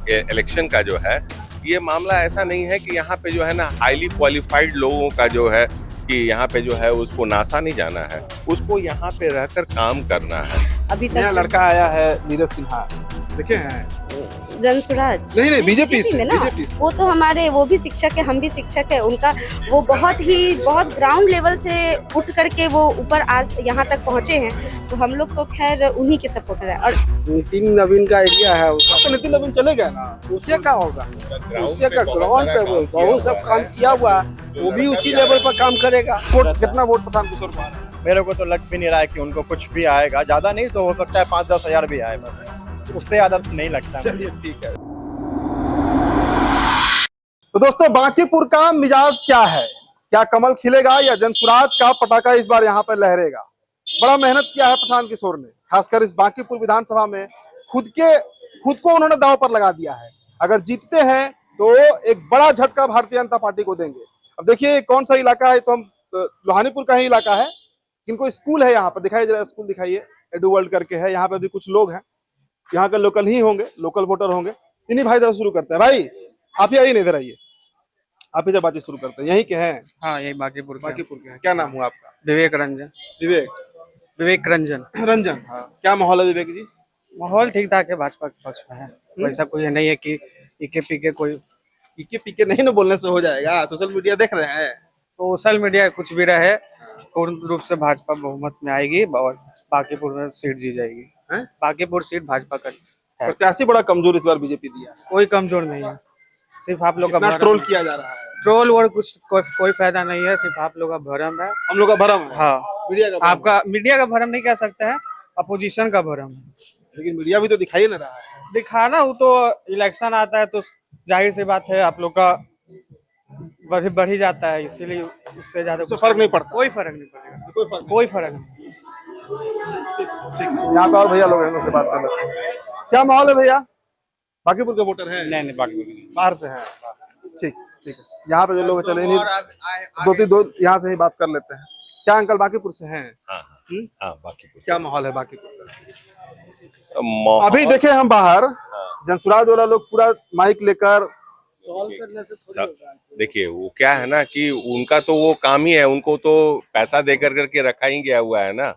Election का जो है, ये मामला ऐसा नहीं है कि यहाँ पे जो है ना हाईली क्वालिफाइड लोगों का जो है कि यहाँ पे जो है उसको नासा नहीं जाना है, उसको यहाँ पे रहकर काम करना है। अभी नया तक लड़का आया है नीरज सिन्हा, देखे हैं? जनसुराज नहीं बीजेपी से, में ना, बीजेपी से। वो तो हमारे, वो भी शिक्षक है, हम भी शिक्षक है। उनका वो बहुत ग्राउंड लेवल से उठ करके वो ऊपर आज यहाँ तक पहुँचे हैं, तो हम लोग तो खैर उन्हीं के सपोर्टर है। और नितिन नवीन का एरिया है उसका, तो नितिन नवीन चले गए ना, उससे क्या होगा? उससे का ग्राउंड पे वो बहुत सब काम किया हुआ है, वो भी उसी लेवल पर काम करेगा। वोट कितना वोट प्रशांत किशोर को आ रहा है? मेरे को तो लग भी नहीं रहा है कि उनको कुछ भी आएगा, ज्यादा नहीं तो हो सकता है 5-10 हजार भी आए, बस उससे ज्यादा तो नहीं लगता। चलिए ठीक है। तो दोस्तों बांकीपुर का मिजाज क्या है? क्या कमल खिलेगा या जनसुराज का पटाखा इस बार यहाँ पर लहरेगा? बड़ा मेहनत किया है प्रशांत किशोर ने, खासकर इस बांकीपुर विधानसभा में खुद को उन्होंने दांव पर लगा दिया है। अगर जीतते हैं तो एक बड़ा झटका भारतीय जनता पार्टी को देंगे। अब देखिए कौन सा इलाका है, तो हम लोहानीपुर का ही इलाका है। इनको स्कूल है यहाँ पर, दिखाइए जरा स्कूल दिखाइए, एडू वर्ल्ड करके है। यहाँ पे भी कुछ लोग हैं, यहाँ के लोकल ही होंगे, लोकल वोटर होंगे। इन्हीं भाई से शुरू करते हैं। भाई आप ही आइए, नहीं इधर आइए, आप ही से बातचीत शुरू करते हैं। यहीं के हैं? हाँ यही बांकीपुर बांकीपुर के हैं। क्या नाम हुआ आपका? विवेक रंजन। विवेक रंजन। रंजन, हाँ। क्या माहौल है विवेक जी? माहौल ठीक ठाक है, भाजपा के पक्ष में है। वैसा कोई नहीं है कि इके पीके कोई। इके पीके नहीं ना बोलने से हो जाएगा। सोशल मीडिया देख रहे हैं? सोशल मीडिया कुछ भी रहे, पूर्ण रूप से भाजपा बहुमत में आएगी और बांकीपुर में सीट जी जाएगी। बांकीपुर सीट भाजपा का है। प्रत्याशी बड़ा कमजोर इस बार बीजेपी दिया है। कोई कमजोर नहीं है, सिर्फ आप लोग का ट्रोल किया जा रहा है। ट्रोल और कुछ कोई फायदा नहीं है, सिर्फ आप लोग का भरम है। हम लोग का भरम है। हाँ, मीडिया का भरम आपका मीडिया का भरम नहीं कह सकते हैं, अपोजिशन का भरम है। लेकिन मीडिया भी तो दिखाई ना रहा है। दिखाना वो तो इलेक्शन आता है तो जाहिर सी बात है आप लोग का बढ़ ही जाता है, इसीलिए उससे ज्यादा फर्क नहीं पड़ता। कोई फर्क नहीं पड़ेगा, कोई फर्क नहीं। ठीक, यहाँ पे और भैया लोग हैं, उनसे बात कर लेते हैं। क्या माहौल है भैया? बांकीपुर के वोटर हैं? नहीं बाकी बाहर से हैं। ठीक ठीक है। यहाँ पे जो लोग चले नहीं, दो यहाँ से ही बात कर लेते हैं। क्या अंकल बांकीपुर से हैं? हाँ, बांकीपुर। क्या माहौल है बांकीपुर का? अभी देखे हम बाहर जनसुराज वाला लोग पूरा माइक लेकर करने से थोड़ी देखिए वो क्या है ना कि उनका तो वो काम ही है, उनको तो पैसा देकर करके रखा ही गया हुआ है ना,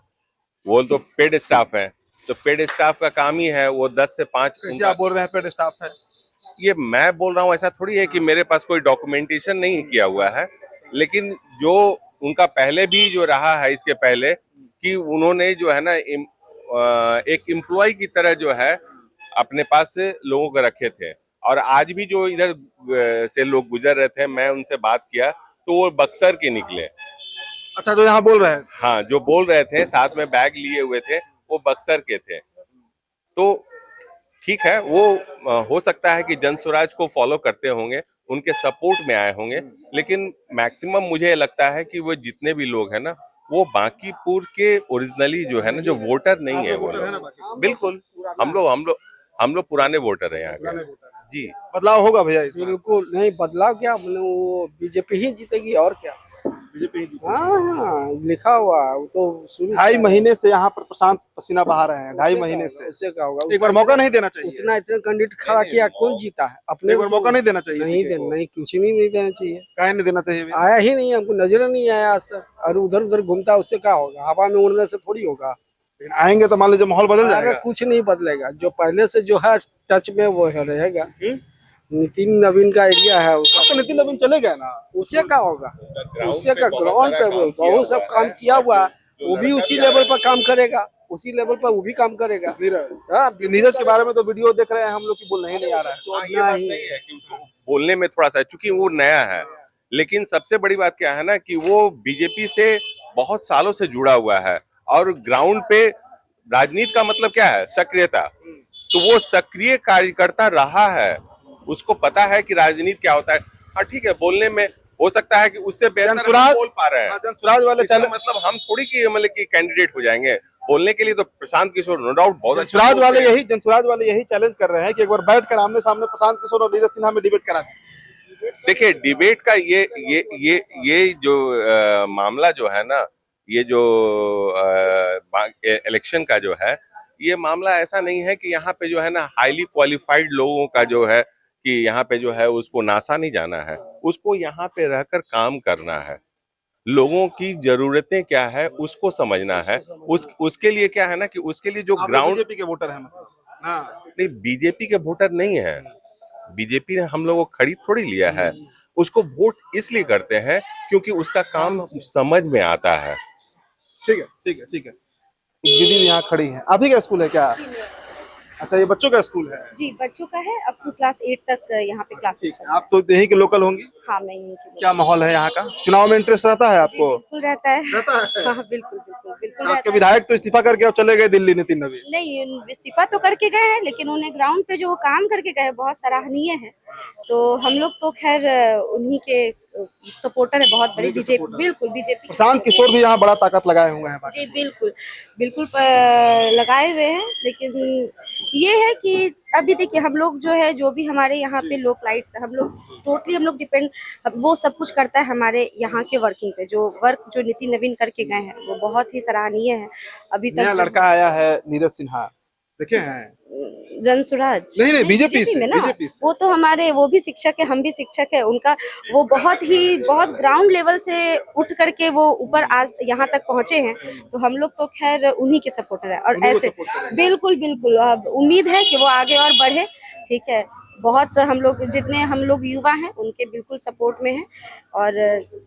वो तो पेड स्टाफ है, तो पेड स्टाफ का काम ही है वो 10 से 5। कैसे आप बोल रहे हैं पेड स्टाफ है? ये मैं बोल रहा हूँ, ऐसा थोड़ी है कि मेरे पास कोई डॉक्यूमेंटेशन नहीं किया हुआ है, लेकिन जो उनका पहले भी जो रहा है इसके पहले कि उन्होंने जो है ना एक एम्प्लॉय की तरह जो है अपने पास से लोगों को रखे थे। और आज भी जो इधर से लोग गुजर रहे थे, मैं उनसे बात किया तो वो बक्सर के निकले। अच्छा, जो यहाँ बोल रहे हैं? हाँ, जो बोल रहे थे साथ में बैग लिए हुए थे वो बक्सर के थे। तो ठीक है, वो हो सकता है कि जनसुराज को फॉलो करते होंगे, उनके सपोर्ट में आए होंगे, लेकिन मैक्सिमम मुझे लगता है कि वो जितने भी लोग हैं ना, वो बांकीपुर के ओरिजिनली जो है ना, जो वोटर नहीं है वो लोग। बिल्कुल, हम लोग पुराने वोटर हैं यहाँ के। जी, बदलाव होगा भैया इसमें? बिल्कुल नहीं, बदलाव क्या, वो बीजेपी ही जीतेगी और क्या। बीजेपी ही हाँ लिखा हुआ है, वो तो शुरू 2.5 महीने से यहाँ पर प्रशांत पसीना बहा रहे हैं। 2.5 महीने से ऐसे क्या होगा? एक बार मौका नहीं देना चाहिए? इतना कैंडिडेट खड़ा किया, कौन जीता है? अपने एक बार मौका नहीं देना चाहिए? नहीं कुछ नहीं देना चाहिए। काहे नहीं देना चाहिए? आया ही नहीं, हमको नजर नहीं आया सर। और उधर उधर घूमता है, उससे क्या होगा? हवा में उड़ने से थोड़ी होगा। लेकिन आएंगे तो मान लीजिए माहौल बदल जाएगा। कुछ नहीं बदलेगा, जो पहले से जो है टच में वो रहेगा। नितिन नवीन का एरिया है उसका, तो नितिन नवीन चले गए ना, उससे क्या होगा? उससे का ग्राउंड पे वो बहुत सब काम किया हुआ है, वो भी उसी लेवल पर काम करेगा, उसी लेवल पर वो भी काम करेगा। नीरज के बारे में तो वीडियो देख रहे हैं हम लोग की, बोल नहीं आ रहा है। तो ये बात सही है कि उसको बोलने में थोड़ा सा, क्योंकि वो नया है, लेकिन सबसे बड़ी बात क्या है ना कि वो बीजेपी से बहुत सालों से जुड़ा हुआ है और ग्राउंड पे राजनीति का मतलब क्या है? सक्रियता। तो वो सक्रिय कार्यकर्ता रहा है, उसको पता है कि राजनीति क्या होता है। हाँ ठीक है, बोलने में हो सकता है कि उससे बेहतर हम बोल पा रहे हैं। जनसुराज वाले मतलब हम थोड़ी की मतलब कि कैंडिडेट हो जाएंगे बोलने के लिए, तो प्रशांत किशोर नो डाउट बहुत जनसुराज वाले यही चैलेंज कर रहे हैं कि एक बार बैठकर आमने सामने प्रशांत किशोर और नीरज सिन्हा में डिबेट करा दें। देखिए डिबेट का ये जो मामला जो है ना, ये जो इलेक्शन का जो है, ये मामला ऐसा नहीं है कि यहाँ पे जो है ना हाईली क्वालिफाइड लोगों का जो है कि यहाँ पे जो है उसको नासा नहीं जाना है, उसको यहाँ पे रहकर काम करना है। लोगों की जरूरतें क्या है उसको समझना है। उसके लिए क्या है ना कि उसके लिए जो आप ग्राउंड बीजेपी के वोटर हैं मतलब? हाँ, नहीं, बीजेपी के वोटर नहीं है। बीजेपी ने हम लोगों को खरीद थोड़ी लिया है। उसको वोट इसलिए करते हैं क्योंकि उसका काम समझ में आता है। ठीक है, ठीक है, ठीक है। एक दीदी भी यहाँ खड़ी हैं। आप ही का स्कूल है क्या? अच्छा, ये बच्चों का स्कूल है। जी बच्चों का है, अप टू क्लास 8 तक यहाँ पे क्लासेस ठीक है, आप तो यहीं के लोकल होंगी। हाँ मैं यहीं की क्या माहौल है यहाँ का? चुनाव में इंटरेस्ट रहता है जी आपको? बिल्कुल रहता है। रहता है। हाँ बिल्कुल बिल्कुल बिल्कुल आपके रहता है। विधायक तो इस्तीफा करके अब चले गए दिल्ली, नितिन नवीन। नहीं इस्तीफा तो करके गए हैं, लेकिन उन्हें ग्राउंड पे जो वो काम करके गए हैं, बहुत सराहनीय है। तो हम लोग तो खैर उन्हीं के सपोर्टर है, बहुत बड़े उन्हीं के बीजेपी, supporter। बिल्कुल बीजेपी। प्रशांत किशोर भी यहाँ बड़ा ताकत लगाए हुए हैं जी बाकी। बिल्कुल बिल्कुल लगाए हुए हैं, लेकिन ये है कि अभी देखिए हम लोग जो है, जो भी हमारे यहाँ पे लोक लाइट्स, हम लोग टोटली हम लोग डिपेंड, वो सब कुछ करता है हमारे यहाँ के वर्किंग पे। जो वर्क जो नितिन नवीन करके गए हैं वो बहुत ही सराहनीय है। अभी तक नया जो लड़का आया है नीरज सिन्हा, देखे हैं? जनसुराज नहीं, बीजेपी से, में ना, बीजेपी से। वो तो हमारे, वो भी शिक्षक है, हम भी शिक्षक है। उनका वो बहुत ग्राउंड लेवल से उठ करके वो ऊपर आज यहाँ तक पहुंचे हैं। तो हम लोग तो खैर उन्हीं के सपोर्टर है। और उन्हीं को ऐसे support करेंगे। बिल्कुल बिल्कुल अब उम्मीद है कि वो आगे और बढ़े। ठीक है, बहुत हम लोग जितने हम लोग युवा हैं उनके बिल्कुल सपोर्ट में है। और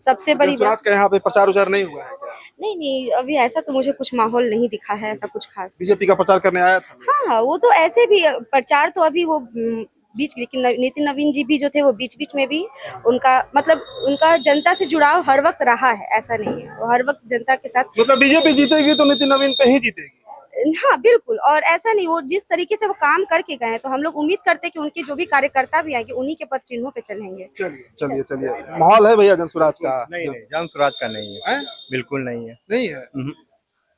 सबसे बड़ी बात, जनसुराज का यहाँ पे प्रचार उचार नहीं हुआ है क्या? नहीं अभी ऐसा तो मुझे कुछ माहौल नहीं दिखा है, ऐसा कुछ खास। बीजेपी का प्रचार करने आया था। हाँ वो तो ऐसे भी प्रचार तो अभी वो बीच, लेकिन नितिन नवीन जी भी जो थे वो बीच बीच में भी उनका मतलब उनका जनता से जुड़ाव हर वक्त रहा है, ऐसा नहीं है। वो हर वक्त जनता के साथ, मतलब बीजेपी जीतेगी तो नितिन नवीन पे ही जीतेगी। हाँ बिल्कुल। और ऐसा नहीं, वो जिस तरीके से वो काम करके गए हैं, तो हम लोग उम्मीद करते हैं कि उनके जो भी कार्यकर्ता भी आएंगे उन्हीं के पद चिन्हों पे चलेंगे। चलिए चलिए चलिए, माहौल है भैया जनसुराज का? नहीं नहीं, जनसुराज का नहीं है, हैं? बिल्कुल नहीं है। नहीं है।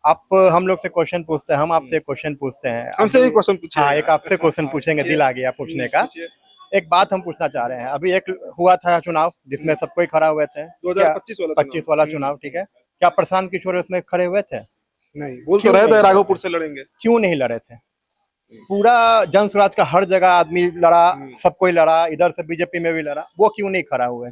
आप हम लोग से क्वेश्चन पूछते हैं, हम आपसे क्वेश्चन पूछते हैं। हमसे ही क्वेश्चन पूछिए। हाँ, एक आपसे क्वेश्चन पूछेंगे, दिल आ गया पूछने का। एक बात हम पूछना चाह रहे हैं, अभी एक हुआ था चुनाव जिसमें सब कोई खड़ा हुए थे, 2025 वाला चुनाव, ठीक है? क्या प्रशांत किशोर उसमें खड़े हुए थे? नहीं, बोल तो रहे थे राघोपुर से लड़ेंगे। क्यों नहीं लड़े थे? पूरा जनसुराज का हर जगह आदमी लड़ा, सब कोई लड़ा, इधर से बीजेपी में भी लड़ा, वो क्यों नहीं खड़ा हुए?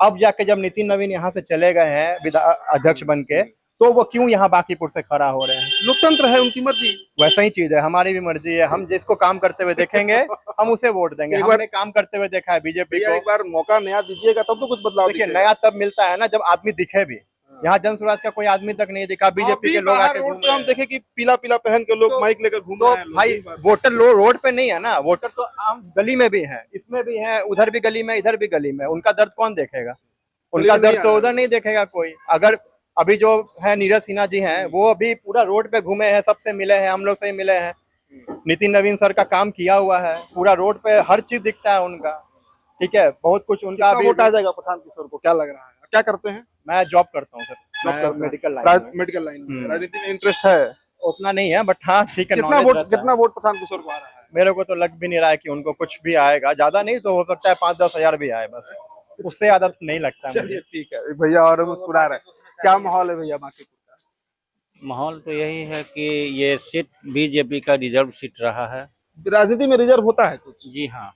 अब जाके जब नितिन नवीन यहाँ से चले गए हैं अध्यक्ष बन के, तो वो क्यों यहाँ बांकीपुर से खड़ा हो रहे हैं? लोकतंत्र है, उनकी मर्जी। वैसा ही चीज है, हमारी भी मर्जी है। हम जिसको काम करते हुए देखेंगे हम उसे वोट देंगे। हमने काम करते हुए देखा है बीजेपी को। एक बार मौका नया दीजिएगा तब तो कुछ बदलाव देखिए, दिखेगा। नया तब मिलता है ना जब आदमी दिखे भी। यहाँ जनसुराज का कोई आदमी तक नहीं दिखा, बीजेपी के लोग आके घूम रहे हम हैं। देखे कि पीला पीला पहन के लोग माइक लेकर घूम तो रहे हैं। भाई वोटर रोड पे नहीं है ना, वोटर तो आम गली में भी है, इसमें भी है, उधर भी गली में, इधर भी गली में। उनका दर्द कौन देखेगा? उनका दर्द तो उधर नहीं देखेगा कोई। अगर अभी जो है नीरज सिन्हा जी हैं, वो अभी पूरा रोड पे घूमे हैं, सबसे मिले हैं, हम लोग से ही मिले हैं। नितिन नवीन सर का काम किया हुआ है, पूरा रोड पे हर चीज दिखता है उनका, ठीक है? बहुत कुछ उनका अभी। वोट आ जाएगा प्रशांत किशोर को, क्या लग रहा है? क्या करते हैं? मैं जॉब करता हूँ सर, जॉब करते हैं मेडिकल लाइन में। मेडिकल लाइन में। राजनीति में इंटरेस्ट है? उतना नहीं है, बट हाँ ठीक है। कितना वोट प्रशांत किशोर को आ रहा है? मेरे को तो लग भी नहीं रहा है कि उनको कुछ भी आएगा, ज्यादा नहीं तो हो सकता है 5-10 हजार भी आए, बस उससे ज्यादा तो नहीं लगता मुझे। चलिए ठीक है भैया, और मुस्कुरा रहे हैं। क्या माहौल है भैया बांकीपुर का? माहौल तो यही है कि ये सीट बीजेपी का रिजर्व सीट रहा है। राजनीति में रिजर्व होता है कुछ? जी हाँ,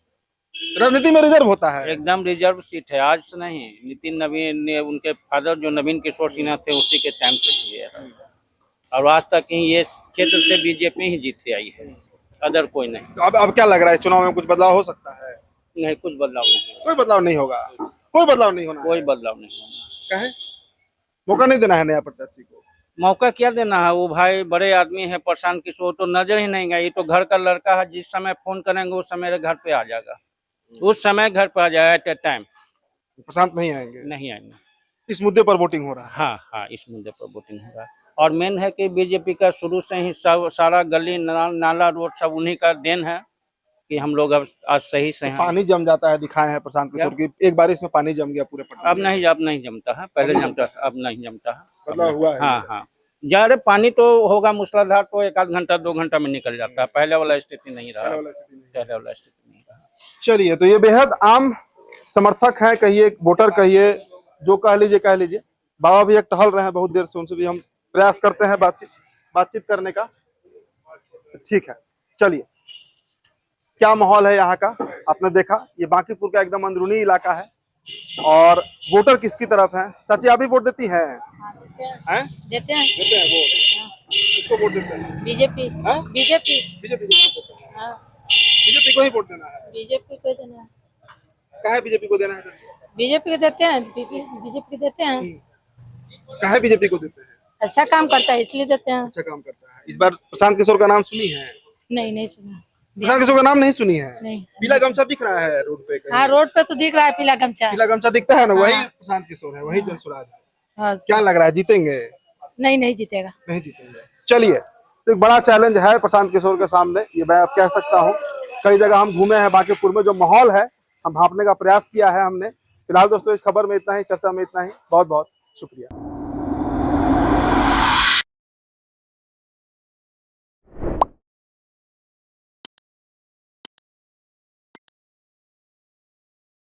राजनीति में रिजर्व होता है? एकदम रिजर्व सीट है। आज से नहीं, नितिन नवीन ने, उनके फादर जो नवीन किशोर सिन्हा थे उसी के टाइम से किए हैं। और आज तक ही ये क्षेत्र से बीजेपी ही जीतते आई है, अदर कोई नहीं। तो अब क्या लग रहा है, चुनाव में कुछ बदलाव हो सकता है? नहीं, कुछ बदलाव नहीं, कोई बदलाव नहीं होगा? कोई बदलाव नहीं होना कोई है? बदलाव नहीं होना। कहे मौका नहीं देना है नया प्रत्याशी को? मौका क्या देना है? वो भाई बड़े आदमी है, प्रशांत किशोर तो नजर ही नहीं गए। ये तो घर का लड़का है, जिस समय फोन करेंगे उस समय घर पे आ जाएगा, उस समय घर पे आ जाएगा, एट ए टाइम। प्रशांत नहीं आएंगे? नहीं आएंगे। इस मुद्दे पर वोटिंग हो रहा है? हाँ हाँ, इस मुद्दे पर वोटिंग होगा। और मेन है कि बीजेपी का शुरू से ही सब सारा गली नाला रोड सब उन्हीं का देन है कि हम लोग अब आज सही से हैं। पानी जम जाता है, दिखाए हैं प्रशांत किशोर की, एक बारिश में पानी जम गया पूरे पटना अब में। नहीं जमता है, पहले जमता था, अब नहीं जमता है। बदलाव हुआ है? हाँ हाँ, ज्यादा पानी तो होगा मूसलाधार तो 1 घंटा 2 घंटा में निकल जाता है। पहले वाला स्थिति नहीं रहा, पहले वाला स्थिति नहीं रहा। चलिए, तो ये बेहद आम समर्थक है, कहिए वोटर, कहिए जो कह लीजिए। बाबा भी एक टहल रहे हैं बहुत देर से, उनसे भी हम प्रयास करते हैं बातचीत करने का। तो ठीक है, चलिए क्या माहौल है यहाँ का आपने देखा। ये बांकीपुर का एकदम अंदरूनी इलाका है और वोटर किसकी तरफ है। चाची आप भी वोट देती हैं? हैं? देते हैं देते हैं वोट। किसको वोट देते हैं? बीजेपी हाँ? बीजेपी बीजेपी को वोट देते हैं। हाँ बीजेपी को ही वोट देना है। बीजेपी को देना है काहे बीजेपी को देना है चाची? बीजेपी को देते हैं बीजेपी को देते हैं काहे बीजेपी को देते हैं? अच्छा काम करता है इसलिए देते हैं अच्छा काम करता है। इस बार प्रशांत किशोर का नाम सुनी है? नहीं सुना प्रशांत किशोर का नाम नहीं सुनी है? नहीं पीला गमछा दिख रहा है रोड पे कहीं? हाँ रोड पे तो दिख रहा है पीला गमछा पीला गमछा दिखता है ना, वही हाँ। प्रशांत किशोर है, वही जनसुराज है। हाँ, क्या लग रहा है जीतेंगे? नहीं जीतेगा नहीं जीतेंगे। चलिए, तो एक बड़ा चैलेंज है प्रशांत किशोर के सामने, ये मैं अब कह सकता हूँ। कई जगह हम घूमे हैं बांकीपुर में, जो माहौल है हम भांपने का प्रयास किया है हमने। फिलहाल दोस्तों इस खबर में इतना ही, चर्चा में इतना ही। बहुत बहुत शुक्रिया।